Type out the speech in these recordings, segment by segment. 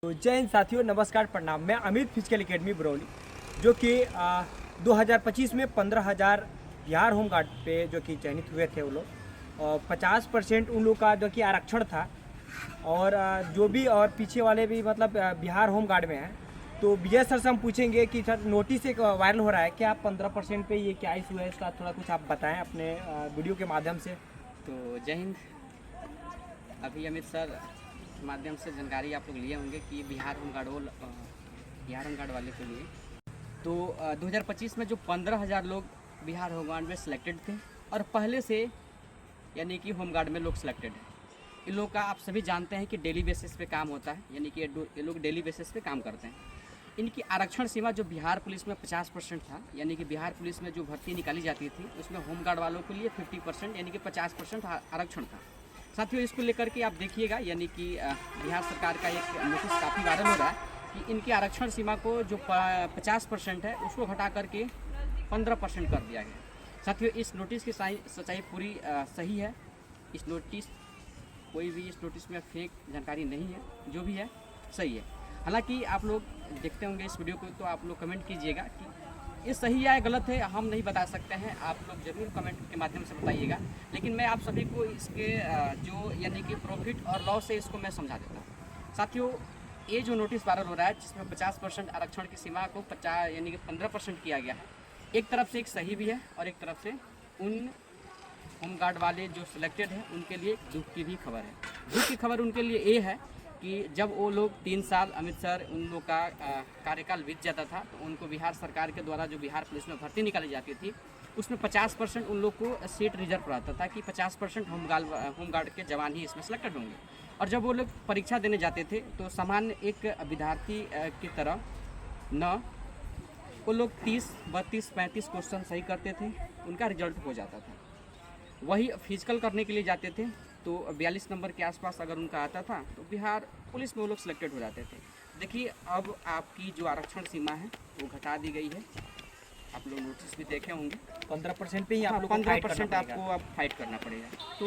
तो जय हिंद साथियों, नमस्कार, प्रणाम। मैं अमित फिजिकल एकेडमी बरौली, जो कि 2025 में 15,000 बिहार होम गार्ड पे जो कि चयनित हुए थे वो लोग, और 50% उन लोग का जो कि आरक्षण था। और जो भी और पीछे वाले भी मतलब बिहार होम गार्ड में हैं। तो विजय सर से हम पूछेंगे कि सर, नोटिस एक वायरल हो रहा है, क्या 15% पे ये क्या इशू है, इसका थोड़ा कुछ आप बताएं अपने वीडियो के माध्यम से। तो जय हिंद। अभी अमित सर के माध्यम से जानकारी आप लोग लिए होंगे कि बिहार होम गार्ड वाले के लिए तो 2025 में जो 15,000 लोग बिहार होम गार्ड में सिलेक्टेड थे और पहले से यानी कि होम गार्ड में लोग सिलेक्टेड हैं। इन लोग का आप सभी जानते हैं कि डेली बेसिस पे काम होता है, यानी कि ये लोग डेली बेसिस पे काम करते हैं। इनकी आरक्षण सीमा जो बिहार पुलिस में 50% था, यानी कि बिहार पुलिस में जो भर्ती निकाली जाती थी उसमें होम गार्ड वालों के लिए 50% यानी कि 50% आरक्षण था। साथियों, इसको लेकर के आप देखिएगा, यानी कि बिहार सरकार का एक नोटिस काफ़ी वायरल हो रहा है कि इनकी आरक्षण सीमा को जो 50% है उसको घटा करके 15% कर दिया गया। साथियों, इस नोटिस की सच्चाई पूरी सही है। इस नोटिस कोई भी इस नोटिस में फेक जानकारी नहीं है, जो भी है सही है। हालांकि आप लोग देखते होंगे इस वीडियो को, तो आप लोग कमेंट कीजिएगा कि ये सही है या गलत है, हम नहीं बता सकते हैं। आप लोग ज़रूर कमेंट के माध्यम से बताइएगा। लेकिन मैं आप सभी को इसके जो यानी कि प्रॉफिट और लॉस है इसको मैं समझा देता हूँ। साथियों, ये जो नोटिस वायरल हो रहा है जिसमें 50% आरक्षण की सीमा को 50 यानी कि 15% किया गया है, एक तरफ से एक सही भी है और एक तरफ से उन होम गार्ड वाले जो सिलेक्टेड हैं उनके लिए दुख की भी खबर है। दुख की खबर उनके लिए ये है कि जब वो लोग 3 साल अमित सर उन लोग का कार्यकाल बीत जाता था, तो उनको बिहार सरकार के द्वारा जो बिहार पुलिस में भर्ती निकाली जाती थी उसमें 50% उन लोग को सीट रिजर्व रहता था कि 50% होम गार्ड के जवान ही इसमें सेलेक्टेड होंगे। और जब वो लोग परीक्षा देने जाते थे तो सामान्य एक विद्यार्थी की तरह न वो लोग 30, 32, 35 क्वेश्चन सही करते थे, उनका रिजल्ट हो जाता था। वही फिजिकल करने के लिए जाते थे तो 42 नंबर के आसपास अगर उनका आता था तो बिहार पुलिस में वो लोग सिलेक्टेड हो जाते थे। देखिए, अब आपकी जो आरक्षण सीमा है वो घटा दी गई है। आप लोग नोटिस भी देखे होंगे, 15% पे ही आप लोग को 15% आपको अब फाइट करना पड़ेगा। तो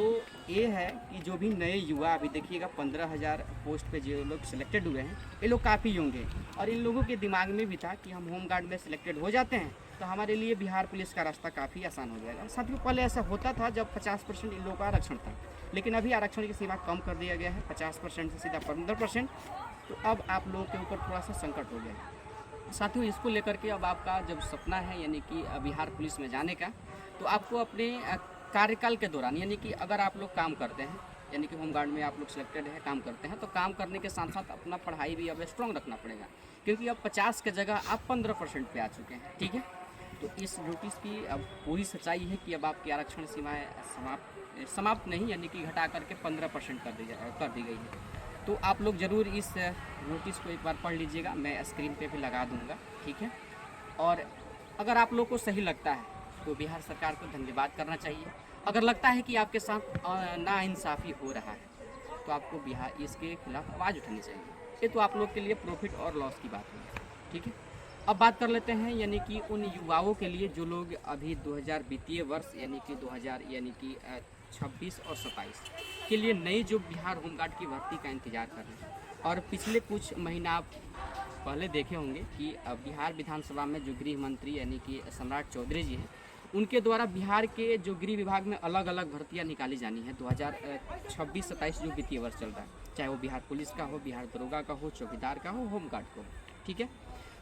ये है कि जो भी नए युवा, अभी देखिएगा 15,000 पोस्ट पे जो लोग सिलेक्टेड हुए हैं, ये लोग काफ़ी होंगे और इन लोगों के दिमाग में भी था कि हम होम गार्ड में सिलेक्टेड हो जाते हैं तो हमारे लिए बिहार पुलिस का रास्ता काफ़ी आसान हो जाएगा। साथियों, पहले ऐसा होता था जब 50% इन लोगों का आरक्षण था, लेकिन अभी आरक्षण की सीमा कम कर दिया गया है 50% से सीधा 15%। तो अब आप लोगों के ऊपर थोड़ा सा संकट हो गया। साथियों, इसको लेकर के अब आपका जब सपना है यानी कि बिहार पुलिस में जाने का, तो आपको अपने कार्यकाल के दौरान, यानी कि अगर आप लोग काम करते हैं, यानी कि होम गार्ड में आप लोग सिलेक्टेड है, काम करते हैं, तो काम करने के साथ साथ अपना पढ़ाई भी अब स्ट्रॉन्ग रखना पड़ेगा, क्योंकि अब 50 के जगह आप 15% पे आ चुके हैं। ठीक है, तो इस नोटिस की अब पूरी सच्चाई है कि अब आपकी आरक्षण सीमाएँ समाप्त नहीं, यानी कि घटा करके 15% कर दी गई है। तो आप लोग ज़रूर इस नोटिस को एक बार पढ़ लीजिएगा, मैं स्क्रीन पे भी लगा दूंगा। ठीक है, और अगर आप लोग को सही लगता है तो बिहार सरकार को धन्यवाद करना चाहिए। अगर लगता है कि आपके साथ नाइंसाफ़ी हो रहा है तो आपको बिहार इसके खिलाफ आवाज़ उठानी चाहिए। ये तो आप लोग के लिए प्रॉफिट और लॉस की बात है। ठीक है, अब बात कर लेते हैं यानी कि उन युवाओं के लिए जो लोग अभी 2000 वित्तीय वर्ष यानी कि 2000 यानी कि 26 और 27 के लिए नई जो बिहार होमगार्ड की भर्ती का इंतज़ार कर रहे हैं। और पिछले कुछ महीना आप पहले देखे होंगे कि बिहार विधानसभा में जो गृह मंत्री यानी कि सम्राट चौधरी जी हैं, उनके द्वारा बिहार के जो गृह विभाग में अलग अलग भर्तियां निकाली जानी है 2026-27 जो वित्तीय वर्ष चल रहा है, चाहे वो बिहार पुलिस का हो, बिहार दरोगा का हो, चौकीदार का हो, होमगार्ड का हो। ठीक है,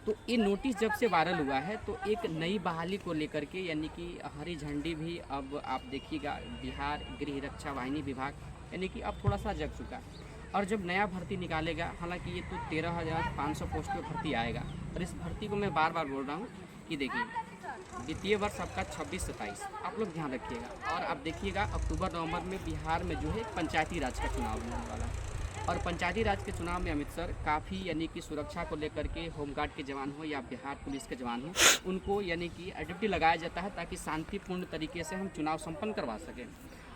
तो ये नोटिस जब से वायरल हुआ है तो एक नई बहाली को लेकर के यानी कि हरी झंडी भी अब आप देखिएगा बिहार गृह रक्षा वाहिनी विभाग यानी कि अब थोड़ा सा जग चुका है। और जब नया भर्ती निकालेगा, हालांकि ये तो 13,500 पोस्ट पे भर्ती आएगा, और इस भर्ती को मैं बार बार बोल रहा हूँ कि देखिए, वित्तीय वर्ष आपका 26-27 आप लोग ध्यान रखिएगा। और आप देखिएगा अक्टूबर-नवंबर में बिहार में जो है पंचायती राज का चुनाव होने वाला है, और पंचायती राज के चुनाव में अमित सर काफ़ी यानी कि सुरक्षा को लेकर के होमगार्ड के जवान हो या बिहार पुलिस के जवान हो, उनको यानी कि ड्यूटी लगाया जाता है ताकि शांतिपूर्ण तरीके से हम चुनाव संपन्न करवा सकें।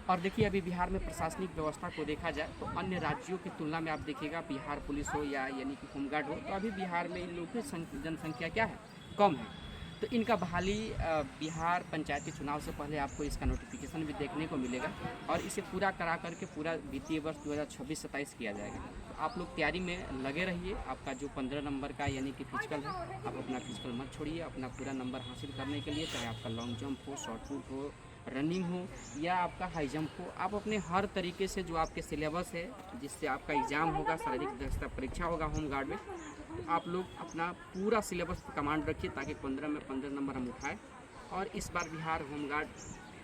और देखिए, अभी बिहार में प्रशासनिक व्यवस्था को देखा जाए तो अन्य राज्यों की तुलना में आप देखिएगा बिहार पुलिस हो या यानी कि होमगार्ड हो, तो अभी बिहार में इन लोगों की जनसंख्या क्या है, कम है। तो इनका बहाली बिहार पंचायती चुनाव से पहले आपको इसका नोटिफिकेशन भी देखने को मिलेगा और इसे पूरा करा करके पूरा वित्तीय वर्ष 2026-27 किया जाएगा। तो आप लोग तैयारी में लगे रहिए। आपका जो 15 नंबर का यानी कि फिजिकल है, आप अपना फिजिकल मत छोड़िए अपना पूरा नंबर हासिल करने के लिए, चाहे आपका लॉन्ग जंप हो, शॉर्ट पुट हो, रनिंग हो या आपका हाई जंप हो। आप अपने हर तरीके से जो आपके सिलेबस है, जिससे आपका एग्ज़ाम होगा, शारीरिक दक्षता परीक्षा होगा होमगार्ड में, तो आप लोग अपना पूरा सिलेबस पर कमांड रखिए ताकि 15 में 15 नंबर हम उठाएं। और इस बार बिहार होमगार्ड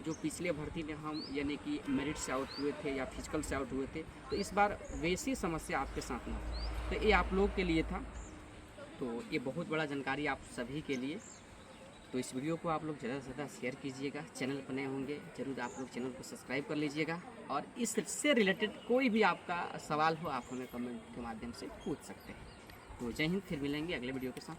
जो पिछले भर्ती में हम यानी कि मेरिट से आउट हुए थे या फिजिकल से आउट हुए थे, तो इस बार वैसी समस्या आपके साथ ना हो। तो ये आप लोग के लिए था, तो ये बहुत बड़ा जानकारी आप सभी के लिए। तो इस वीडियो को आप लोग ज़्यादा से ज़्यादा शेयर कीजिएगा। चैनल पर नए होंगे ज़रूर आप लोग चैनल को सब्सक्राइब कर लीजिएगा और इससे रिलेटेड कोई भी आपका सवाल हो आप हमें कमेंट के माध्यम से पूछ सकते हैं। तो जय हिंद, फिर मिलेंगे अगले वीडियो के साथ।